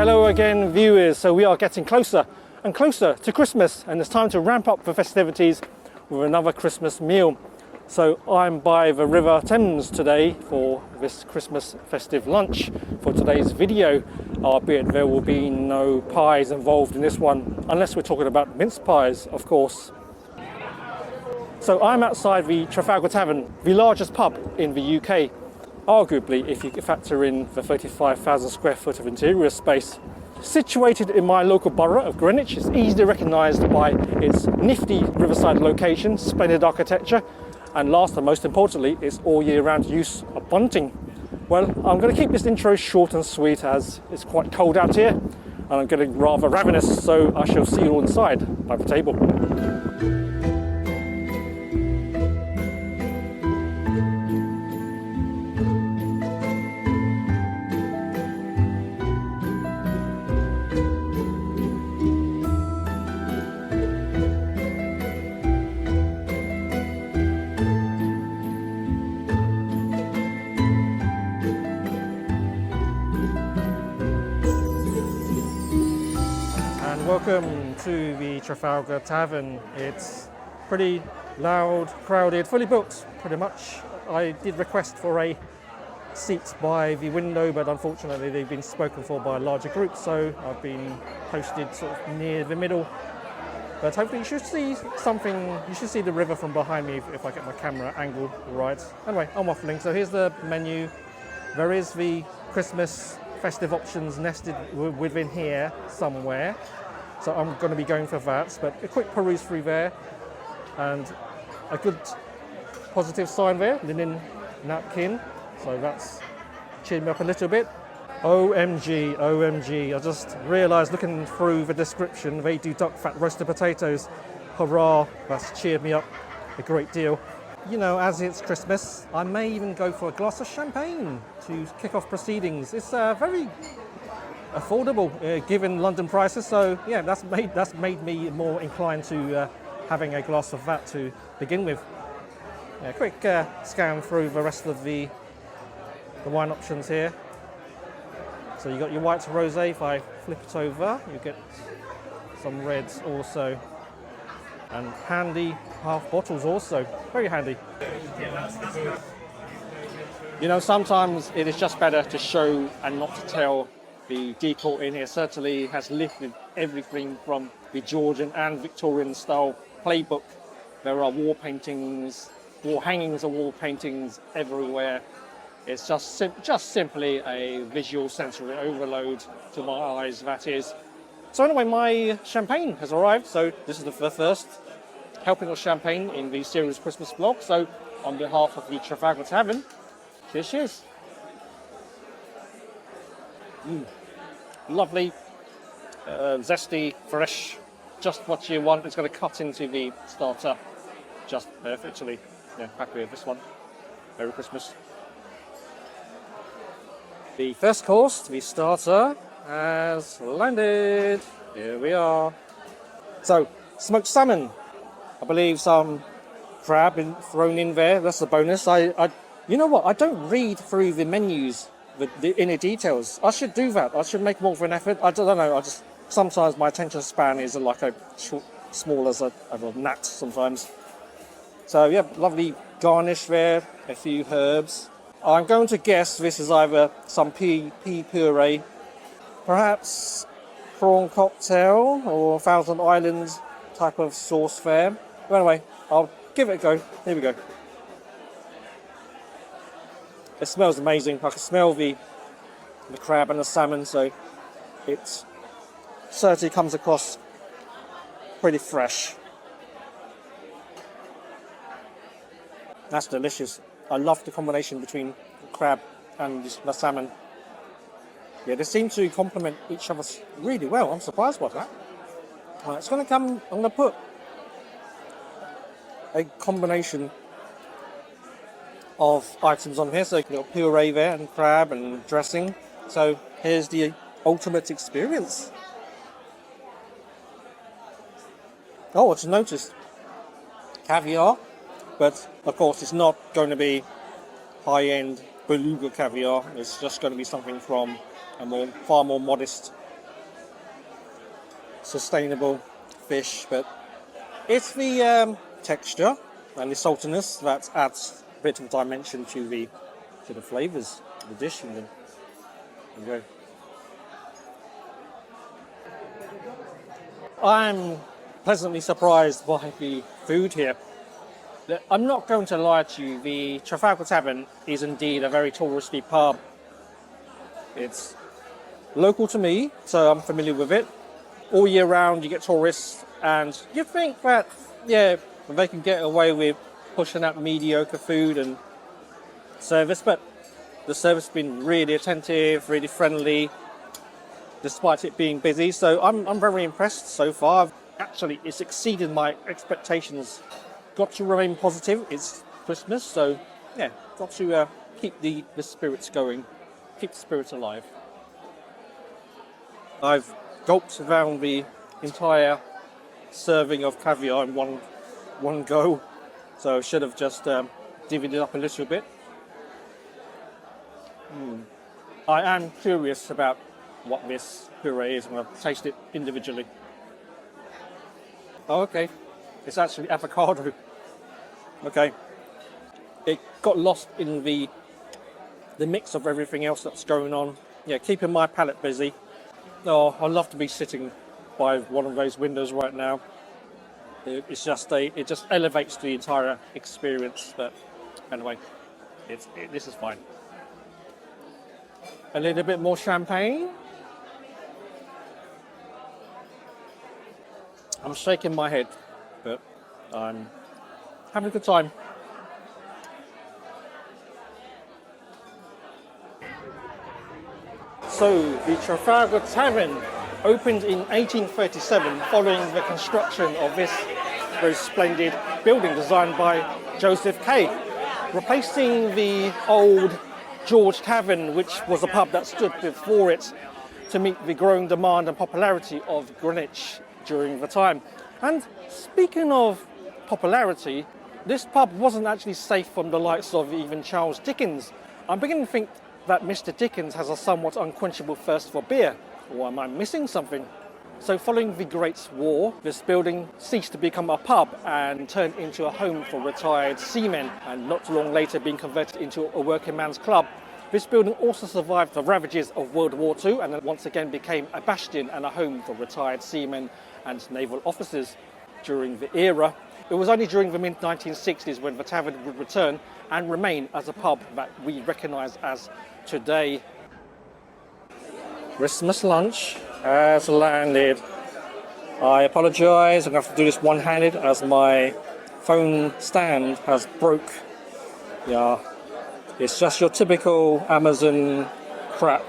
Hello again, viewers. So we are getting closer and closer to Christmas, and it's time to ramp up the festivities with another Christmas meal. So I'm by the River Thames today for this Christmas festive lunch for today's video, albeit there will be no pies involved in this one, unless we're talking about mince pies, of course. So I'm outside the Trafalgar Tavern, the largest pub in the UK, arguably if you factor in the 35,000 square foot of interior space. Situated in my local borough of Greenwich, it's easily recognised by its nifty riverside location, splendid architecture, and last and most importantly, its all year round use of bunting. Well, I'm going to keep this intro short and sweet as it's quite cold out here and I'm getting rather ravenous, so I shall see you all inside by the table. Welcome to the Trafalgar Tavern. It's pretty loud, crowded, fully booked pretty much. I did request for a seat by the window, but unfortunately they've been spoken for by a larger group, so I've been posted sort of near the middle. But hopefully you should see something, you should see the river from behind me if I get my camera angle right. Anyway, I'm waffling. So here's the menu. There is the Christmas festive options nested within here somewhere. So I'm going to be going for that, but a quick peruse through there, and a good positive sign there, linen napkin, so that's cheered me up a little bit. OMG, OMG, I just realised looking through the description, they do duck fat roasted potatoes. Hurrah, that's cheered me up a great deal. You know, as it's Christmas, I may even go for a glass of champagne to kick off proceedings. It's very affordable given London prices, so yeah, that's made me more inclined to having a glass of that to begin with. Yeah, quick scan through the rest of the wine options here. So you got your white rosé. If I flip it over, you get some reds also, and handy half bottles also, very handy. You know, sometimes it is just better to show and not to tell. The decor in here certainly has lifted everything from the Georgian and Victorian style playbook. There are wall paintings, wall hangings and wall paintings everywhere. It's just simply a visual sensory overload to my eyes, that is. So anyway, my champagne has arrived. So this is the first helping of champagne in the series Christmas vlog. So on behalf of the Trafalgar Tavern, cheers. Lovely, zesty, fresh, just what you want. It's going to cut into the starter just perfectly. Yeah, happy with this one. Merry Christmas. The first course, the starter, has landed. Here we are. So, smoked salmon. I believe some crab thrown in there. That's the bonus. You know what? I don't read through the menus. The inner details. I should do that. I should make more of an effort. I don't know. Sometimes my attention span is like small as a gnat sometimes. So yeah, lovely garnish there. A few herbs. I'm going to guess this is either some pea puree, perhaps prawn cocktail or Thousand Islands type of sauce there. But anyway, I'll give it a go. Here we go. It smells amazing. I can smell the crab and the salmon, so it certainly comes across pretty fresh. That's delicious. I love the combination between the crab and the salmon. Yeah, they seem to complement each other really well. I'm surprised by that. It's going to come. I'm going to put a combination of items on here, so you've got puree there and crab and dressing. So here's the ultimate experience. Oh, I just noticed caviar, but of course it's not going to be high-end beluga caviar. It's just going to be something from a far more modest sustainable fish, but it's the texture and the saltiness that adds a bit of dimension to the flavours of the dish. And then there you go. I'm pleasantly surprised by the food here. I'm not going to lie to you, the Trafalgar Tavern is indeed a very touristy pub. It's local to me, so I'm familiar with it. All year round you get tourists, and you think that, yeah, they can get away with pushing out mediocre food and service, but the service has been really attentive, really friendly, despite it being busy. So I'm very impressed so far. Actually, it's exceeded my expectations. Got to remain positive. It's Christmas, so yeah, got to keep the spirits going, keep the spirits alive. I've gulped down the entire serving of caviar in one go, so I should have just divvied it up a little bit. I am curious about what this puree is. I'm going to taste it individually. Oh, okay. It's actually avocado. Okay. It got lost in the mix of everything else that's going on. Yeah, keeping my palate busy. Oh, I'd love to be sitting by one of those windows right now. It just elevates the entire experience. But anyway, this is fine. A little bit more champagne. I'm shaking my head, but I'm having a good time. So, the Trafalgar Tavern opened in 1837 following the construction of this very splendid building designed by Joseph Kay, replacing the old George Tavern, which was a pub that stood before it to meet the growing demand and popularity of Greenwich during the time. And speaking of popularity, this pub wasn't actually safe from the likes of even Charles Dickens. I'm beginning to think that Mr. Dickens has a somewhat unquenchable thirst for beer, or am I missing something? So following the Great War, this building ceased to become a pub and turned into a home for retired seamen, and not long later being converted into a working man's club. This building also survived the ravages of World War II and then once again became a bastion and a home for retired seamen and naval officers during the era. It was only during the mid-1960s when the tavern would return and remain as a pub that we recognise as today. Christmas lunch has landed. I apologise, I'm going to have to do this one-handed as my phone stand has broke. Yeah, it's just your typical Amazon crap.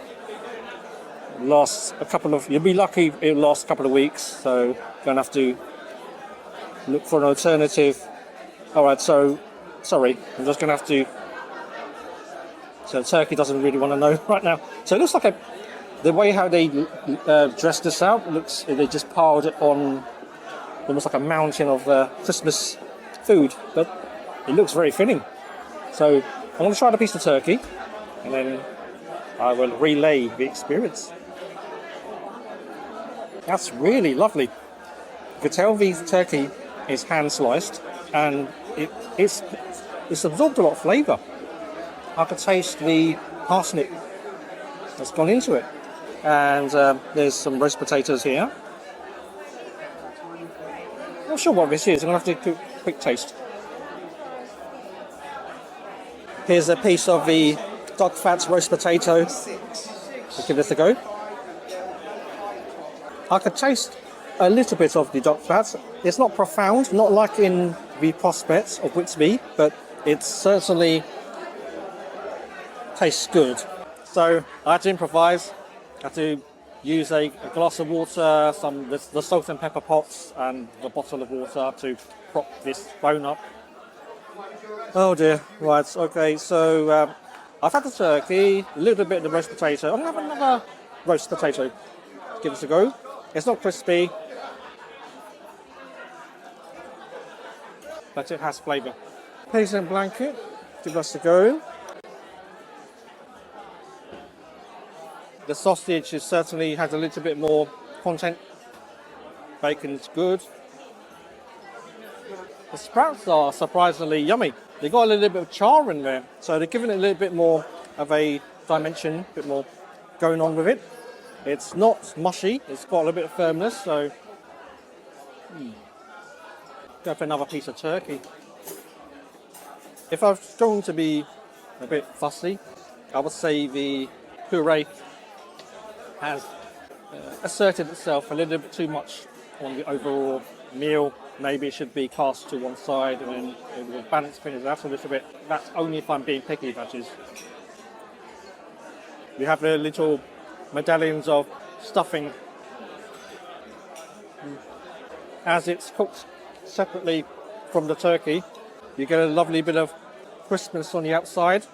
You'll be lucky it lasts a couple of weeks, so you're going to have to look for an alternative. Alright, so, sorry, I'm just going to have to... So Turkey doesn't really want to know right now. So it looks like the way how they dressed this out, they just piled it on almost like a mountain of Christmas food, but it looks very filling. So I'm going to try the piece of turkey, and then I will relay the experience. That's really lovely. You can tell the turkey is hand sliced, and it's absorbed a lot of flavour. I can taste the parsnip that's gone into it. And there's some roast potatoes here. Not sure what this is. I'm going to have to do a quick taste. Here's a piece of the dog fat roast potato. Let's give this a go. I could taste a little bit of the dog fat. It's not profound, not like in the prospects of Whitby, but it certainly tastes good. So I had to improvise. I had to use a glass of water, the salt and pepper pots, and the bottle of water to prop this bone up. Oh dear, right, okay, so I've had the turkey, a little bit of the roast potato. I'm going to have another roast potato. Give this a go. It's not crispy, but it has flavour. Peasant blanket, give us a go. The sausage certainly has a little bit more content Bacon's good. The sprouts are surprisingly yummy. They got a little bit of char in there, so they're giving it a little bit more of a dimension, a bit more going on with it. It's not mushy, it's got a little bit of firmness, so go for another piece of turkey. If I was going to be a bit fussy, I would say the puree has asserted itself a little bit too much on the overall meal. Maybe it should be cast to one side and then it will balance things out a little bit. That's only if I'm being picky, that is. We have the little medallions of stuffing. As it's cooked separately from the turkey, you get a lovely bit of crispness on the outside.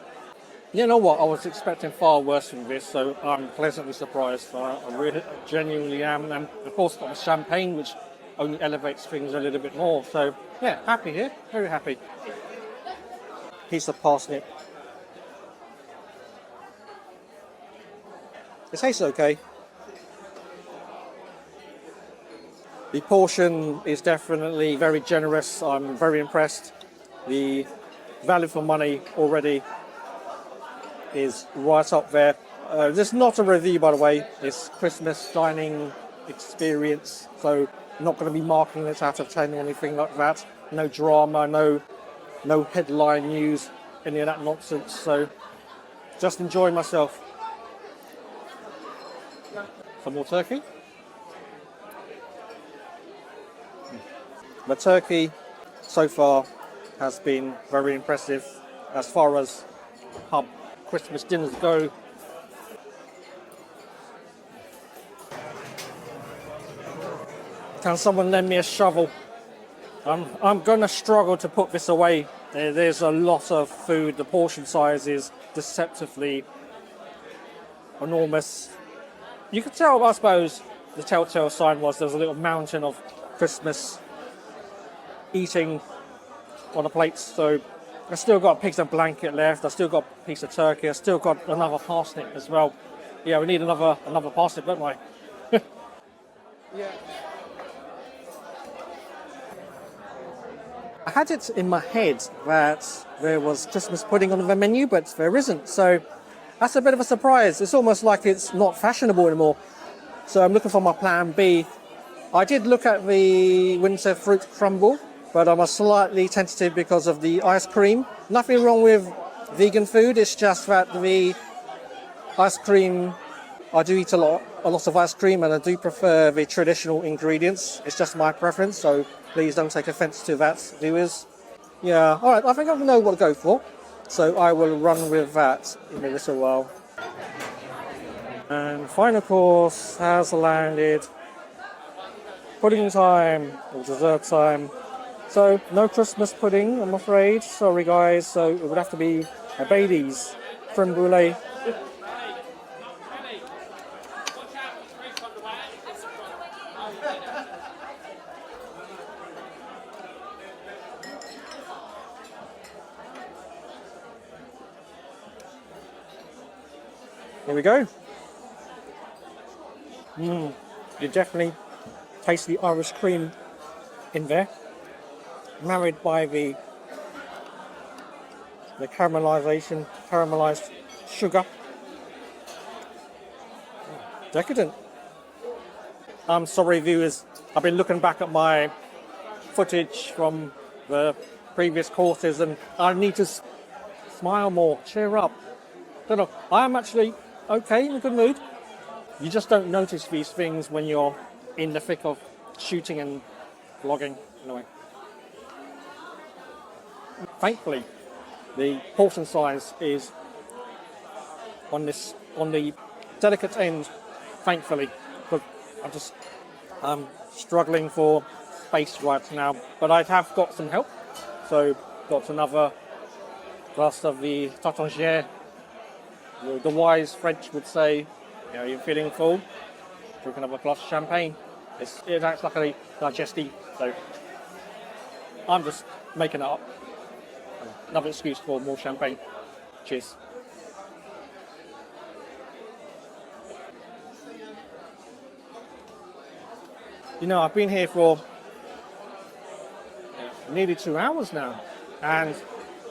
You know what, I was expecting far worse from this, so I'm pleasantly surprised. I really genuinely am. And of course got the champagne, which only elevates things a little bit more. So yeah, happy here, very happy. Piece of parsnip. It tastes okay. The portion is definitely very generous. I'm very impressed. The value for money already is right up there. This is not a review, by the way. It's Christmas dining experience, so I'm not going to be marking this out of 10 or anything like that. No drama, no headline news, any of that nonsense. So just enjoy myself. Some more turkey. The turkey so far has been very impressive as far as pub Christmas dinners go. Can someone lend me a shovel? I'm going to struggle to put this away. There's a lot of food. The portion size is deceptively enormous. You could tell, I suppose, the telltale sign was there was a little mountain of Christmas eating on the plates. So I've still got a piece of blanket left. I've still got a piece of turkey. I've still got another parsnip as well. Yeah, we need another parsnip, don't we? Yeah. I had it in my head that there was Christmas pudding on the menu, but there isn't. So that's a bit of a surprise. It's almost like it's not fashionable anymore. So I'm looking for my plan B. I did look at the winter fruit crumble, but I'm slightly tentative because of the ice cream. Nothing wrong with vegan food. It's just that the ice cream, I do eat a lot of ice cream, and I do prefer the traditional ingredients. It's just my preference, so please don't take offense to that, viewers. Yeah, all right, I think I know what to go for. So I will run with that in a little while. And final course has landed. Pudding time, or dessert time. So no Christmas pudding, I'm afraid. Sorry guys, so it would have to be a Bailey's creme brulee. Here we go. You definitely taste the Irish cream in there, married by the caramelized sugar. Decadent. I'm sorry viewers, I've been looking back at my footage from the previous courses and I need to smile more, cheer up. Don't know, I'm actually okay, in a good mood. You just don't notice these things when you're in the thick of shooting and vlogging. Anyway. Thankfully, the portion size is on the delicate end, thankfully, because I'm struggling for space right now, but I have got some help. So, got another glass of the Tatangier. The wise French would say, you know, you're feeling full, drink another glass of champagne. It acts like a digestive, so I'm just making it up. Another excuse for more champagne. Cheers. You know, I've been here for nearly 2 hours now, and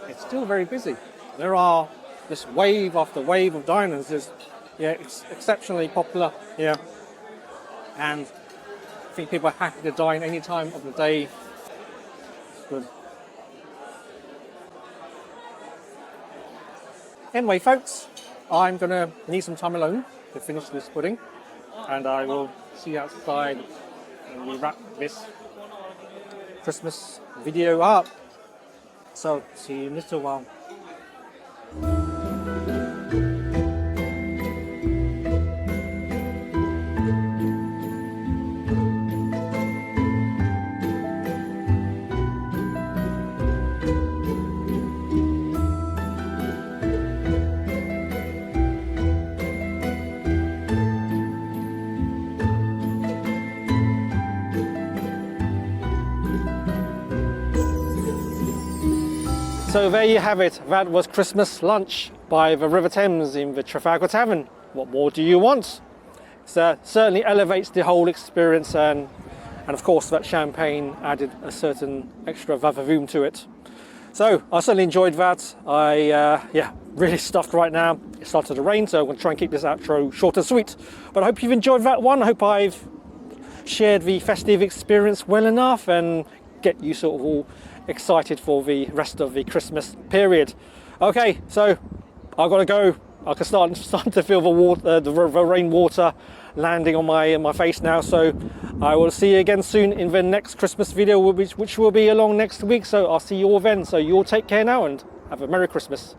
it's still very busy. There are this wave after wave of diners. It's exceptionally popular here, and I think people are happy to dine any time of the day. It's good. Anyway, folks, I'm gonna need some time alone to finish this pudding, and I will see you outside when we wrap this Christmas video up. So, see you in a little while. So there you have it. That was Christmas lunch by the River Thames in the Trafalgar Tavern. What more do you want? So certainly elevates the whole experience, and of course that champagne added a certain extra vavavoom to it. So I certainly enjoyed that. Really stuffed right now. It started to rain, so I'm going to try and keep this outro short and sweet. But I hope you've enjoyed that one. I hope I've shared the festive experience well enough and get you sort of all excited for the rest of the Christmas period. Okay, so I've got to go. I can start to feel the water, the rainwater landing on my face now. So I will see you again soon in the next Christmas video, which will be along next week. So I'll see you all then. So you all take care now and have a Merry Christmas.